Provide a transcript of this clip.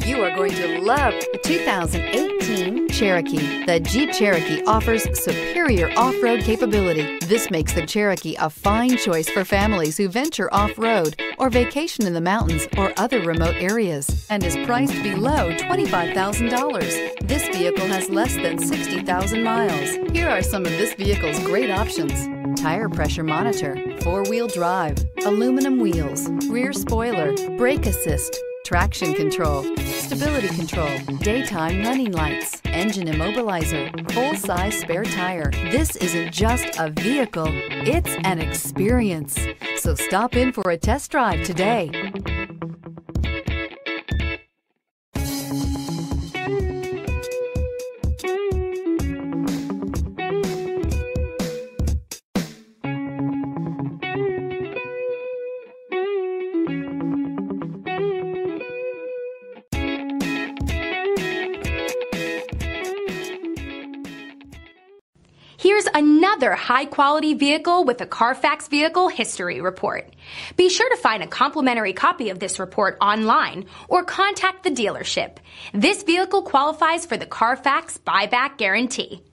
You are going to love the 2018 Cherokee. The Jeep Cherokee offers superior off-road capability. This makes the Cherokee a fine choice for families who venture off-road or vacation in the mountains or other remote areas, and is priced below $25,000. This vehicle has less than 60,000 miles. Here are some of this vehicle's great options: tire pressure monitor, four-wheel drive, aluminum wheels, rear spoiler, brake assist, traction control, stability control, daytime running lights, engine immobilizer, full-size spare tire. This isn't just a vehicle, it's an experience. So stop in for a test drive today. Here's another high-quality vehicle with a Carfax Vehicle History Report. Be sure to find a complimentary copy of this report online or contact the dealership. This vehicle qualifies for the Carfax Buyback Guarantee.